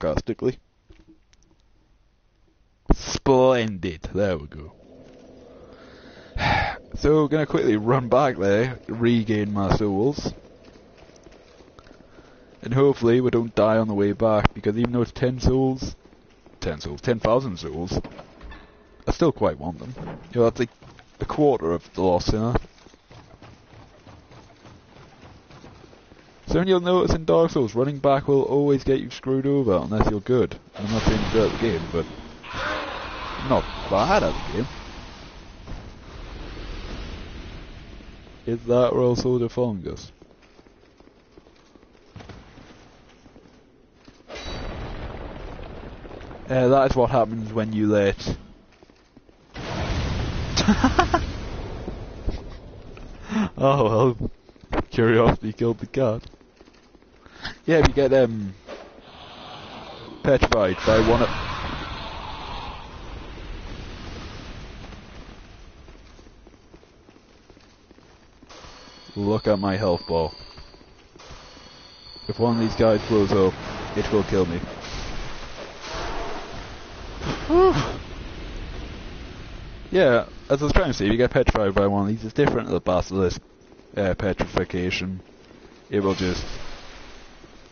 sarcastically. Splendid. There we go. So, we're gonna quickly run back there, regain my souls. And hopefully we don't die on the way back, because even though it's 10,000 souls, I still quite want them. You know, that's like a quarter of the loss, you know? So you'll notice in Dark Souls, running back will always get you screwed over, unless you're good. I'm not saying you're good at the game, but not bad at the game. Is that also the fungus? That is what happens when you let... Oh well, curiosity killed the cat. Yeah, if you get petrified by one of... Look at my health bar. If one of these guys blows up, it will kill me. Yeah, as I was trying to say, if you get petrified by one of these, it's different to the basilisk petrification. It will just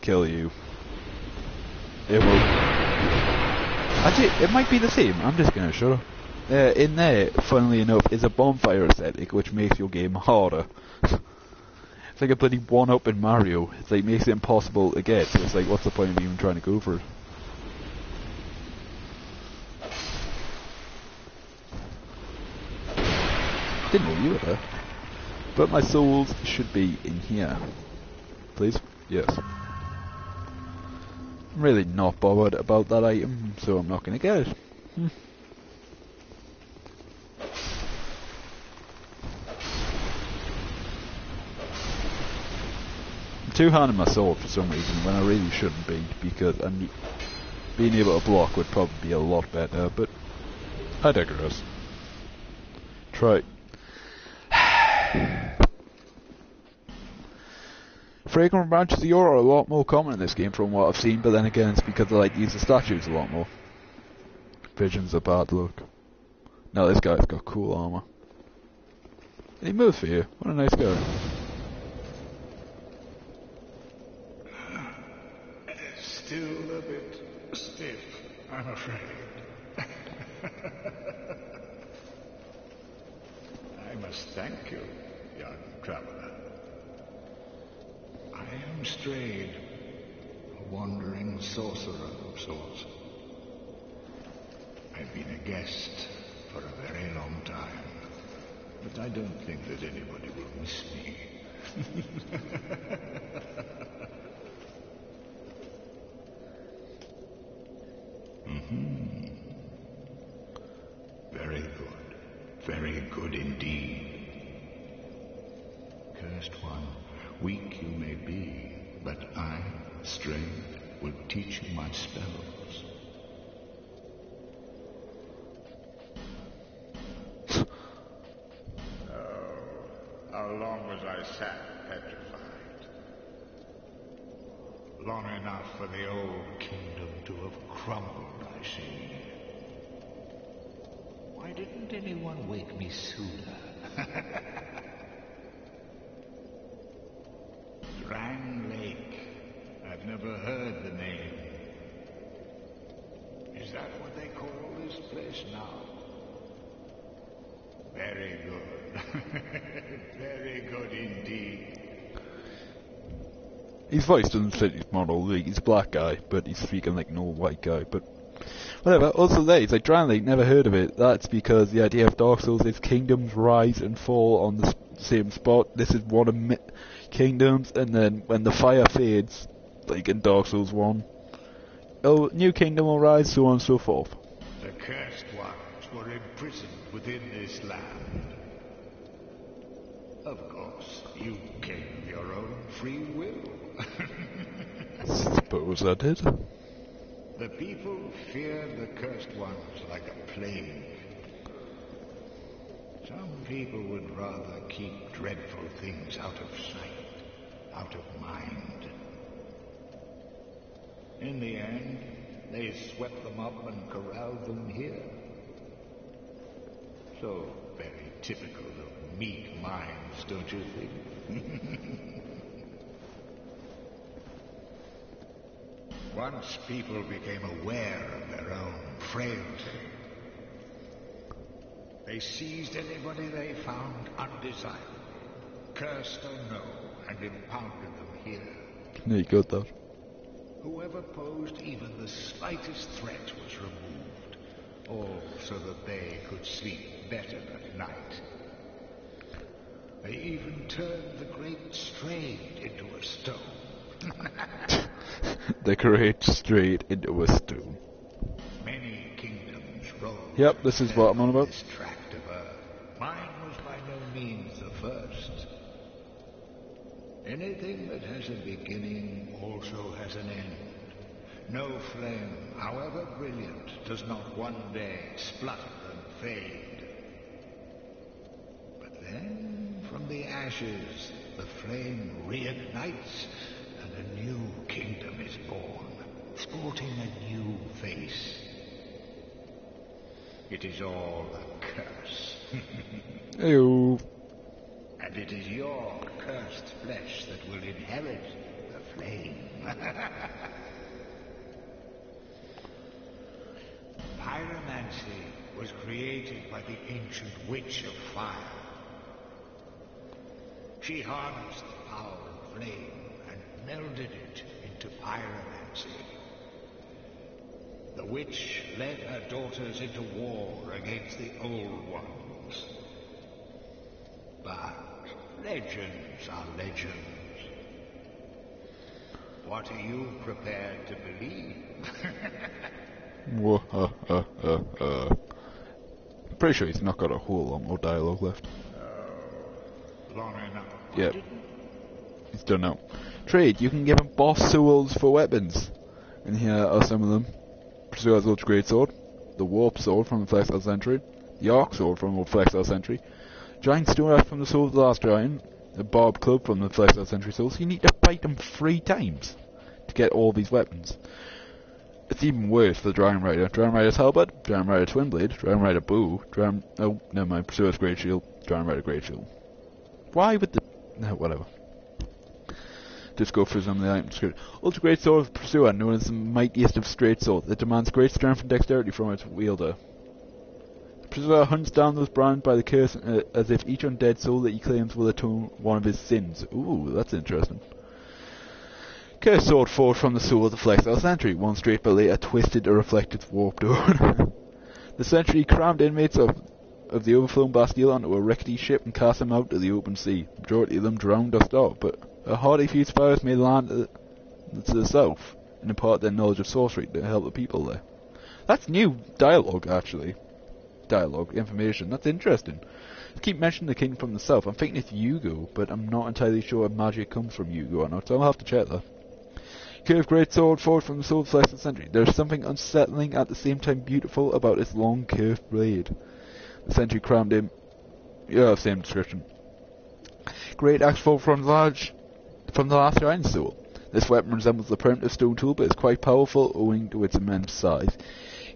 kill you. It will... Actually, it might be the same. I'm just gonna shut up. In there, funnily enough, is a bonfire aesthetic, which makes your game harder. It's like a bloody one-up in Mario. It's like, makes it impossible to get, so it's like, what's the point of even trying to go for it? Didn't know you were there. But my souls should be in here. Please? Yes. I'm really not bothered about that item, so I'm not gonna get it. I'm two-handing my sword for some reason when I really shouldn't be, because being able to block would probably be a lot better, but I digress. Try. Fragrant branches of yore are a lot more common in this game from what I've seen, but then again it's because I like to use the statues a lot more. Visions are bad luck. No, this guy's got cool armor. And he moves for you. What a nice guy. Still a bit stiff, I'm afraid. I must thank you, young traveler. I am Straid, a wandering sorcerer of sorts. I've been a guest for a very long time, but I don't think that anybody will miss me. Very good. Very good indeed. Cursed one, weak you may be, but I, Straid, will teach you my spells. Oh, how long was I sat petrified? Long enough for the old kingdom to have crumbled, I see. Why didn't anyone wake me sooner? Drang Lake. I've never heard the name. Is that what they call this place now? Very good. Very good indeed. His voice doesn't fit his model. He's a black guy, but he's speaking like an old white guy, but whatever. Also there, he's like, Drown Lake, never heard of it. That's because the idea of Dark Souls is kingdoms rise and fall on the same spot. This is one of kingdoms, and then when the fire fades, like in Dark Souls 1, oh, new kingdom will rise, so on and so forth. The cursed ones were imprisoned within this land. Of course, you came of your own free will. Suppose I did. The people fear the cursed ones like a plague. Some people would rather keep dreadful things out of sight, out of mind. In the end, they swept them up and corralled them here. So very typical of meek minds, don't you think? Once people became aware of their own frailty, they seized anybody they found undesirable, cursed or no, and impounded them here. No, you got that. Whoever posed even the slightest threat was removed, all so that they could sleep better at night. They even turned the great Straid into a stone. The great Straid into a stone. Many kingdoms rose. Yep, this is what I'm on about. This tract of earth. Mine was by no means the first. Anything that has a beginning also has an end. No flame, however brilliant, does not one day splutter and fade. But then, from the ashes, the flame reignites, and a new kingdom is born, sporting a new face. It is all a curse. Ew. And it is your cursed flesh that will inherit the flame. Pyromancy was created by the ancient witch of fire. She harnessed the power of flame and melded it into pyromancy. The witch led her daughters into war against the old ones. But legends are legends. What are you prepared to believe? Pretty sure he's not got a whole lot more dialogue left. Long enough. Yep. He's done now. Trade, you can give him boss swords for weapons. And here are some of them. Pursuer's Ultra Great Sword, the Warp Sword from the Flexile Sentry, the Arc Sword from the Flexile Sentry, Giant Stone Axe from the Soul of the Last Giant, the Barb Club from the Flexile Sentry Soul, so you need to fight them 3 times to get all these weapons. It's even worse for the Dragon Rider. Dragon Rider's Halberd, Dragon Rider Twin Blade, Dragon Rider Bow, oh, never mind, Pursuer's Great Shield, Dragon Rider Great Shield. Why would the... No, whatever. Just go through some of the items. Ultra Great Sword of Pursuer, known as the mightiest of straight swords. It demands great strength and dexterity from its wielder. The Pursuer hunts down those branded by the curse as if each undead soul that he claims will atone one of his sins. Ooh, that's interesting. Curse Sword forged from the soul of the Flexile Sentry. One straight blade later twisted to reflect its warped own. The Sentry crammed inmates of the overflowing Bastille onto a rickety ship and cast them out to the open sea. The majority of them drowned or starved, but a hardy few survivors made land to the south and impart their knowledge of sorcery to help the people there. That's new dialogue, actually. Dialogue, information, that's interesting. I keep mentioning the king from the south. I'm thinking it's Yugo, but I'm not entirely sure if magic comes from Yugo or not, so I'll have to check that. Curved great sword forged from the soul of the Flexile Sentry. There's something unsettling at the same time beautiful about its long curved blade. The Sentry crammed in... Yeah, same description. Great axe forged from the last giant soul. This weapon resembles the primitive stone tool, but is quite powerful owing to its immense size.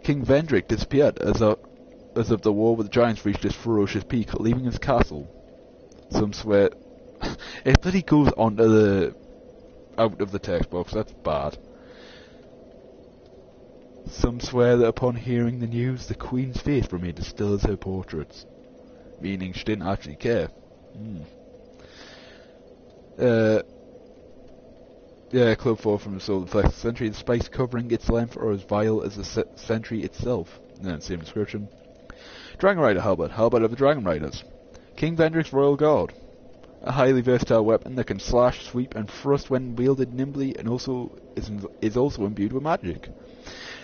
King Vendrick disappeared as of the war with the giants reached its ferocious peak, leaving his castle. Some swear... it bloody goes onto the... out of the text box, that's bad. Some swear that upon hearing the news, the Queen's face remained as still as her portraits. Meaning she didn't actually care. Yeah, Club 4 from the Soul of the Flexile Sentry. The spikes covering its length are as vile as the Sentry itself. Same description. Dragon Rider Halberd. Halberd of the Dragon Riders. King Vendrick's Royal Guard. A highly versatile weapon that can slash, sweep, and thrust when wielded nimbly, and also is also imbued with magic.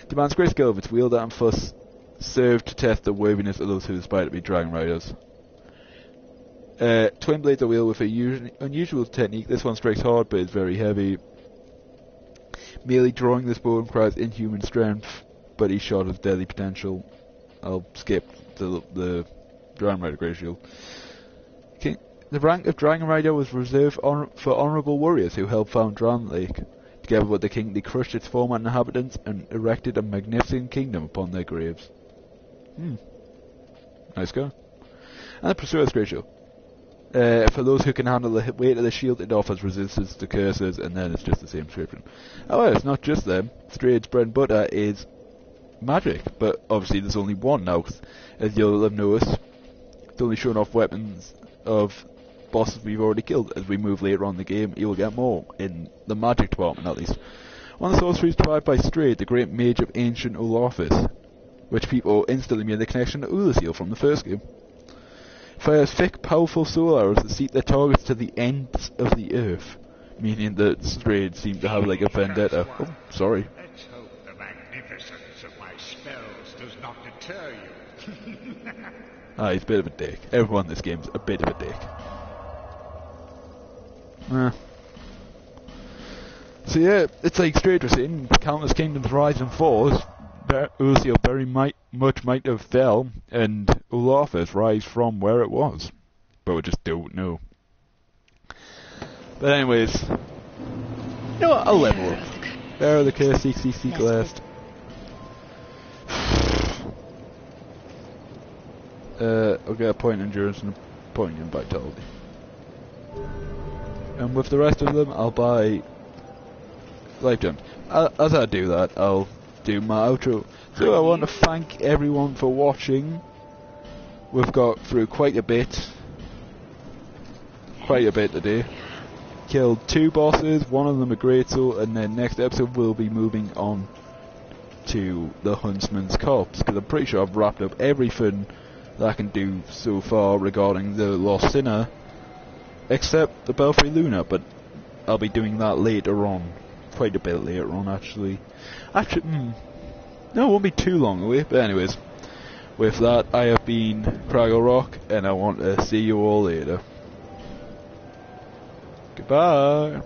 Demands great skill of its wielder and thus serve to test the worthiness of those who aspire to be Dragon Riders. Twin blades are wielded with a unusual technique. This one strikes hard but is very heavy. Merely drawing this bow requires inhuman strength, but each shot has deadly potential. I'll skip the Dragon Rider Great Shield. The rank of Dragon Rider was reserved for honourable warriors who helped found Drown Lake. Together with the king, they crushed its former inhabitants and erected a magnificent kingdom upon their graves. Nice go. And the Pursuer's Ratio. For those who can handle the weight of the shield, it offers resistance to curses, and then it's just the same description. However, it's not just them. Straid's bread and butter is magic, but obviously there's only one now, 'cause as you'll have noticed, it's only showing off weapons of bosses we've already killed. As we move later on in the game, you'll get more, in the magic department at least. One of the sorceries derived by Straid, the great mage of ancient Olaphis, which people instantly made the connection to Oolacile from the first game. Fires thick, powerful soul arrows that seek their targets to the ends of the earth, meaning that Straid seemed to have like a vendetta. Oh, sorry. Let's hope the magnificence of my spells does not deter you. He's a bit of a dick. Everyone in this game's a bit of a dick. So yeah, it's like Straid was saying, countless kingdoms rise and fall. Oolacile very much might have fell, and Olaphis rise from where it was. But we just don't know. But anyways, you know what, I'll level up. Bear of the curse, seek last. I'll get a point in endurance and a point in vitality. And with the rest of them, I'll buy life gems. As I do that, I'll do my outro. So I want to thank everyone for watching. We've got through quite a bit today. Killed 2 bosses, one of them a great soul, and then next episode we'll be moving on to the Huntsman's Corpse, because I'm pretty sure I've wrapped up everything that I can do so far regarding the Lost Sinner, except the Belfry Luna, but I'll be doing that later on. Quite a bit later on, actually. No, it won't be too long away, but anyways, with that, I have been Craggle Rock, and I want to see you all later. Goodbye!